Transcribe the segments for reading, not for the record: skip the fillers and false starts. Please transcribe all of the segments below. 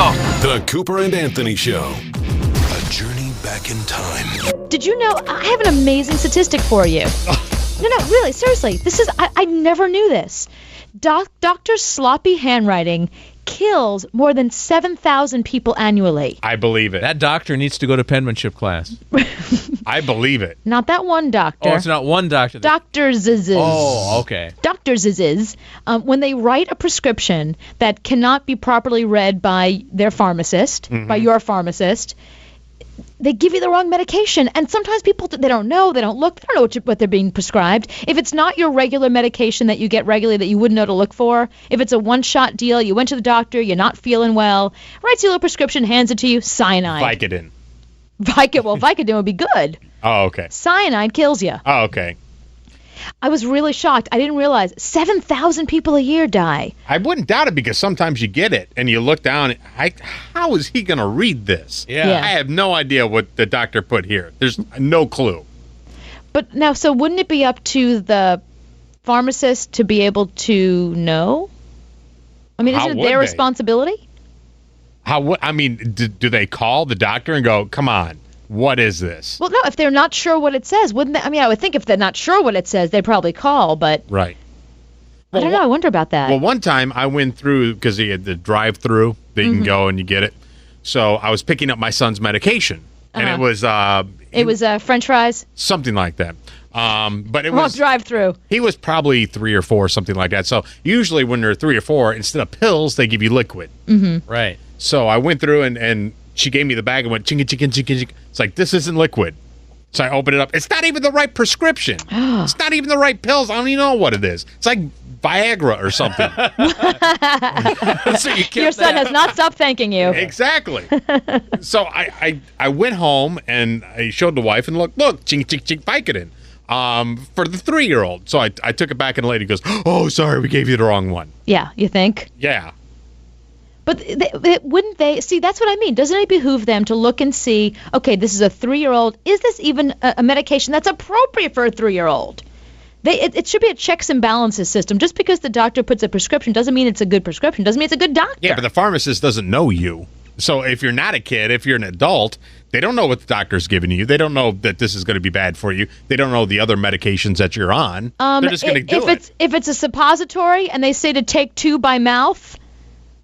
go. The Cooper and Anthony Show. A journey back in time. Did you know, I have an amazing statistic for you. No, really, seriously. I never knew this. Dr. Sloppy Handwriting kills more than 7,000 people annually. I believe it. That doctor needs to go to penmanship class. I believe it. Not that one doctor. Oh, it's not one doctor. Doctors. Oh, okay. Doctors when they write a prescription that cannot be properly read by their pharmacist, by your pharmacist, they give you the wrong medication. And sometimes people, they don't know, they don't look, they don't know what they're being prescribed. If it's not your regular medication that you get regularly that you wouldn't know to look for, if it's a one-shot deal, you went to the doctor, you're not feeling well, writes you a little prescription, hands it to you, cyanide. Vicodin. Vicodin would be good. Oh, okay. Cyanide kills you. Oh, okay. I was really shocked. I didn't realize 7,000 people a year die. I wouldn't doubt it because sometimes you get it and you look down. How is he going to read this? Yeah. I have no idea what the doctor put here. There's no clue. But now, so wouldn't it be up to the pharmacist to be able to know? I mean, isn't it their responsibility? Do they call the doctor and go, come on, what is this? Well, no, if they're not sure what it says, wouldn't they? I mean, I would think if they're not sure what it says, they'd probably call, but Right. I don't know. I wonder about that. Well, one time I went through, because he had the drive-through that you can go and you get it. So I was picking up my son's medication, and it was... it was French fries? Something like that. But it Well, was... drive-through. He was probably 3 or 4, something like that. So usually when they're 3 or 4, instead of pills, they give you liquid. Right. So I went through and she gave me the bag and went chinka chinka chinka chinka. It's like, this isn't liquid. So I opened it up. It's not even the right prescription. It's not even the right pills. I don't even know what it is. It's like Viagra or something. So Your son has not stopped thanking you. Exactly. So I went home and I showed the wife and look, chink chink chink Vicodin. For the 3-year-old. So I took it back and the lady goes, oh, sorry, we gave you the wrong one. Yeah, you think? Yeah. But wouldn't they see? That's what I mean. Doesn't it behoove them to look and see? Okay, this is a 3-year-old. Is this even a medication that's appropriate for a 3-year-old? It should be a checks and balances system. Just because the doctor puts a prescription doesn't mean it's a good prescription. Doesn't mean it's a good doctor. Yeah, but the pharmacist doesn't know you. So if you're not a kid, if you're an adult, they don't know what the doctor's giving you. They don't know that this is going to be bad for you. They don't know the other medications that you're on. They're just going to do it. If it's a suppository and they say to take 2 by mouth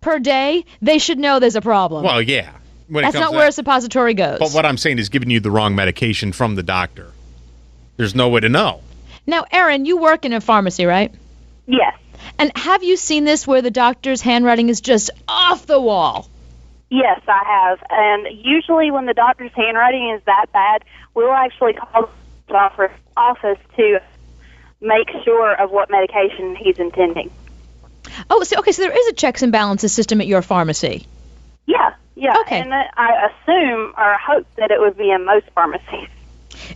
per day, they should know there's a problem. Well, yeah. That's not where a suppository goes. But what I'm saying is giving you the wrong medication from the doctor. There's no way to know. Now, Erin, you work in a pharmacy, right? Yes. And have you seen this where the doctor's handwriting is just off the wall? Yes, I have. And usually when the doctor's handwriting is that bad, we'll actually call the office to make sure of what medication he's intending. Oh, so there is a checks and balances system at your pharmacy. Yeah. Okay. And I assume or hope that it would be in most pharmacies.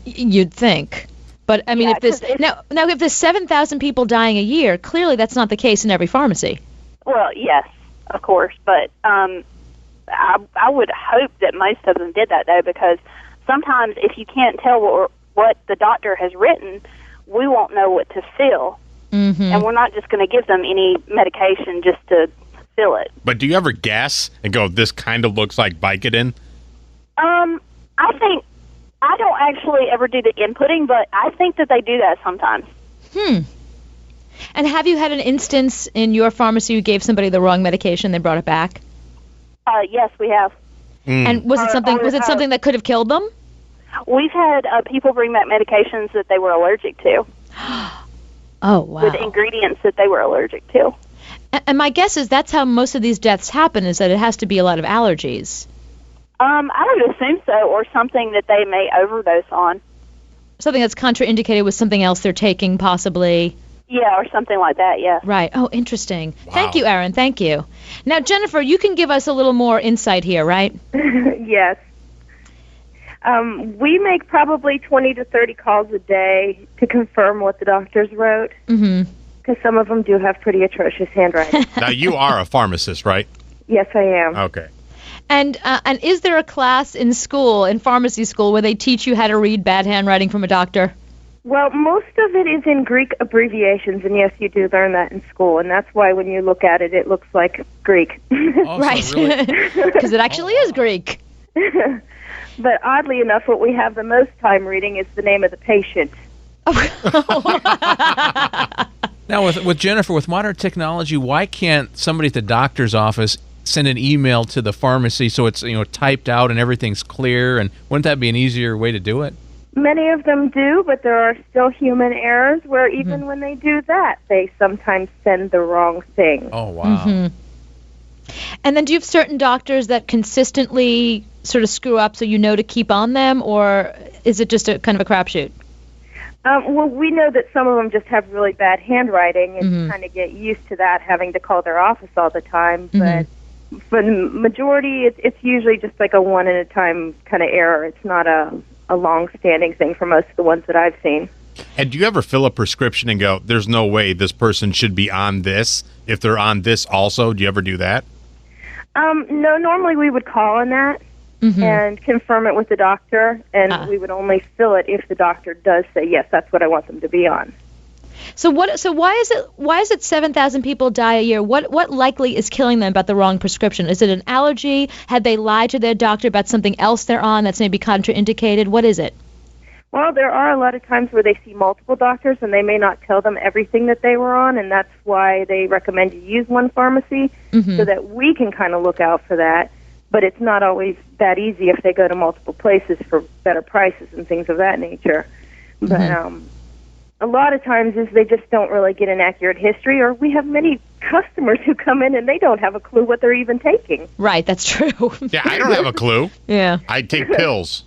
You'd think. But, I mean, Yeah, if there's 7,000 people dying a year, clearly that's not the case in every pharmacy. Well, yes, of course. But I would hope that most of them did that, though, because sometimes if you can't tell what the doctor has written, we won't know what to fill. Mm-hmm. And we're not just going to give them any medication just to fill it. But do you ever guess and go, this kind of looks like Vicodin? I think I don't actually ever do the inputting, but I think that they do that sometimes. And have you had an instance in your pharmacy you gave somebody the wrong medication, they brought it back? Yes, we have. And was it something that could have killed them? We've had people bring back medications that they were allergic to. Oh, wow. With ingredients that they were allergic to. And my guess is that's how most of these deaths happen, is that it has to be a lot of allergies. I would assume so, or something that they may overdose on. Something that's contraindicated with something else they're taking, possibly. Yeah, or something like that, yeah. Right. Oh, interesting. Wow. Thank you, Erin. Thank you. Now, Jennifer, you can give us a little more insight here, right? Yes. We make probably 20 to 30 calls a day to confirm what the doctors wrote. Mm-hmm. Because some of them do have pretty atrocious handwriting. Now, you are a pharmacist, right? Yes, I am. Okay. And is there a class in school, in pharmacy school, where they teach you how to read bad handwriting from a doctor? Well, most of it is in Greek abbreviations, and yes, you do learn that in school, and that's why when you look at it, it looks like Greek. Also, Right. really- Because it actually is Greek. But oddly enough, what we have the most time reading is the name of the patient. Now, with Jennifer, with modern technology, why can't somebody at the doctor's office send an email to the pharmacy so it's typed out and everything's clear? And wouldn't that be an easier way to do it? Many of them do, but there are still human errors where even when they do that, they sometimes send the wrong thing. Oh, wow. And then do you have certain doctors that consistently sort of screw up so you know to keep on them, or is it just a kind of a crapshoot? Well, we know that some of them just have really bad handwriting and you kind of get used to that, having to call their office all the time. But for the majority, it's usually just like a one-at-a-time kind of error. It's not a long-standing thing for most of the ones that I've seen. And do you ever fill a prescription and go, there's no way this person should be on this if they're on this also? Do you ever do that? No, normally we would call on that and confirm it with the doctor, and we would only fill it if the doctor does say, yes, that's what I want them to be on. So why is it 7,000 people die a year? What likely is killing them about the wrong prescription? Is it an allergy? Had they lied to their doctor about something else they're on that's maybe contraindicated? What is it? Well, there are a lot of times where they see multiple doctors and they may not tell them everything that they were on, and that's why they recommend you use one pharmacy so that we can kind of look out for that. But it's not always that easy if they go to multiple places for better prices and things of that nature. But a lot of times is they just don't really get an accurate history, or we have many customers who come in and they don't have a clue what they're even taking. Right, that's true. Yeah, I don't have a clue. Yeah. I take pills.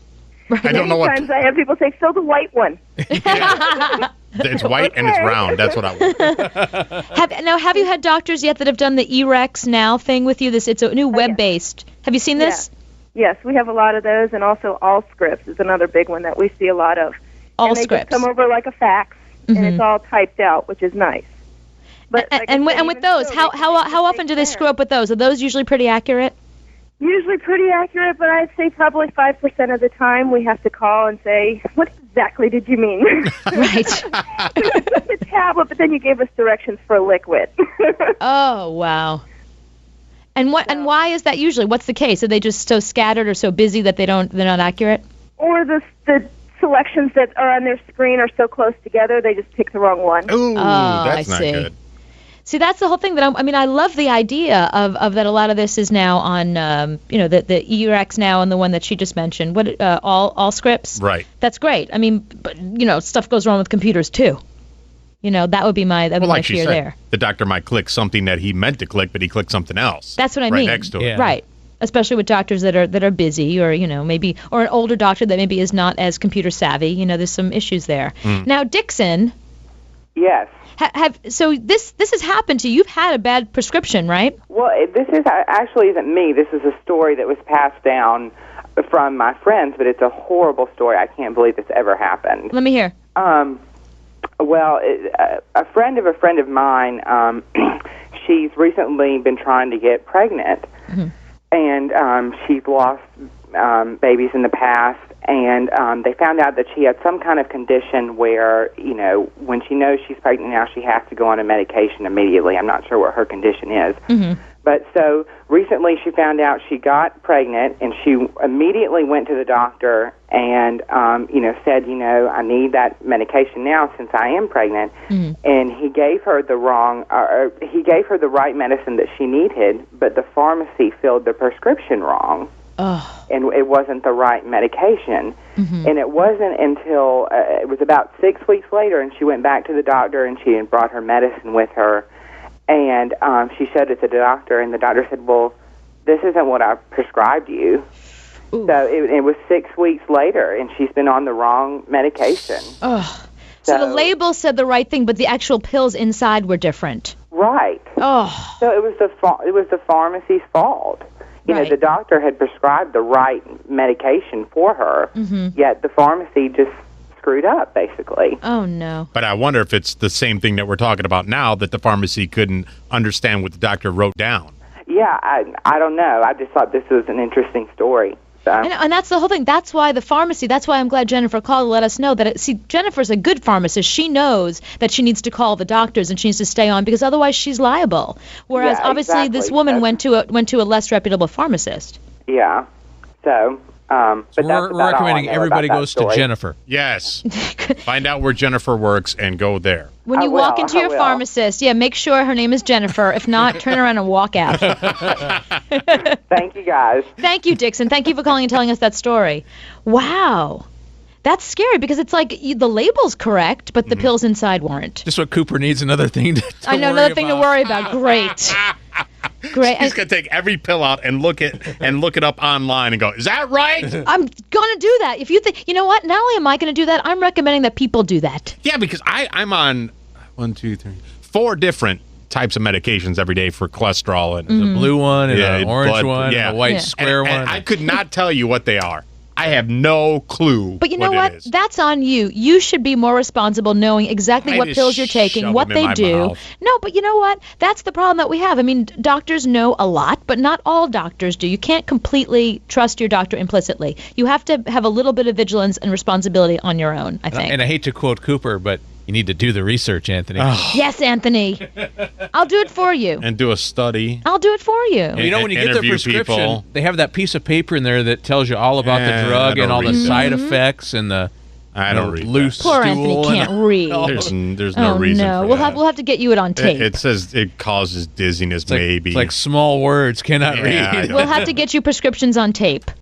Right. I don't know what. Sometimes I have people say, fill the white one. It's white and it's round. That's what I want. Have you had doctors yet that have done the eRex Now thing with you? It's a new web-based. Have you seen this? Yes, we have a lot of those, and also All Scripts is another big one that we see a lot of. All and they Scripts. just come over like a fax, and it's all typed out, which is nice. But And with those, how often do they screw up with those? Are those usually pretty accurate? Usually pretty accurate, but I'd say probably 5% of the time we have to call and say, what exactly did you mean? Right. We took the tablet, but then you gave us directions for a liquid. Oh, wow. And why is that usually? What's the case? Are they just so scattered or so busy that they're not accurate? Or the selections that are on their screen are so close together, they just pick the wrong one. Ooh, that's I not see. good. See, that's the whole thing that I love the idea of that a lot of this is now on, the eRex Now and the one that she just mentioned. All Scripts? Right. That's great. I mean, but, stuff goes wrong with computers too. That would be my Like she fear said, there. the doctor might click something that he meant to click, but he clicked something else. That's what I right mean. next to it. Yeah. Right. Especially with doctors that are busy, or maybe, or an older doctor that maybe is not as computer savvy. There's some issues there. Now, Dixon. Yes. So this has happened to you. You've had a bad prescription, right? Well, this actually isn't me. This is a story that was passed down from my friends, but it's a horrible story. I can't believe this ever happened. Let me hear. Well, a friend of mine, she's recently been trying to get pregnant, and she's lost babies in the past, and they found out that she had some kind of condition where, when she knows she's pregnant now, she has to go on a medication immediately. I'm not sure what her condition is. But so recently she found out she got pregnant, and she immediately went to the doctor and, said, I need that medication now since I am pregnant. And he gave her the right medicine that she needed, but the pharmacy filled the prescription wrong. And it wasn't the right medication. And it wasn't until it was about 6 weeks later, and she went back to the doctor, and she had brought her medicine with her, and she showed it to the doctor, and the doctor said, well, this isn't what I prescribed you. Ooh. So it was 6 weeks later, and she's been on the wrong medication. So the label said the right thing, but the actual pills inside were different. Right. So it was the pharmacy's fault. The doctor had prescribed the right medication for her, yet the pharmacy just screwed up, basically. Oh, no. But I wonder if it's the same thing that we're talking about now, that the pharmacy couldn't understand what the doctor wrote down. Yeah, I don't know. I just thought this was an interesting story. So. And that's the whole thing. That's why the pharmacy, that's why I'm glad Jennifer called to let us know that, Jennifer's a good pharmacist. She knows that she needs to call the doctors and she needs to stay on because otherwise she's liable. Whereas obviously this woman went to a less reputable pharmacist. Yeah. So, but we're recommending everybody goes to Jennifer. Yes. Find out where Jennifer works and go there. When you walk into your pharmacist, make sure her name is Jennifer. If not, turn around and walk out. Thank you, guys. Thank you, Dixon. Thank you for calling and telling us that story. Wow. That's scary because it's like the label's correct, but the pills inside weren't. Just what Cooper needs, another thing to I know, another thing to worry about. Great. Great. He's gonna take every pill out and look it up online and go, is that right? I'm gonna do that. If you think, you know what? Not only am I gonna do that, I'm recommending that people do that. Yeah, because I'm on 4 different types of medications every day for cholesterol and the blue one and an orange one and a white square one. And I could not tell you what they are. I have no clue. But you know what? That's on you. You should be more responsible knowing exactly what pills you're taking, what they do. No, but you know what? That's the problem that we have. I mean, doctors know a lot, but not all doctors do. You can't completely trust your doctor implicitly. You have to have a little bit of vigilance and responsibility on your own, I think. And I hate to quote Cooper, but you need to do the research, Anthony. Yes, Anthony. I'll do it for you. And do a study. I'll do it for you. And when you get the prescription, they have that piece of paper in there that tells you all about the drug and all the side effects and the loose stool. Poor Anthony can't read. There's no reason for we'll that. We'll have to get you it on tape. It says it causes dizziness, maybe. It's like small words cannot read. We'll have to get you prescriptions on tape.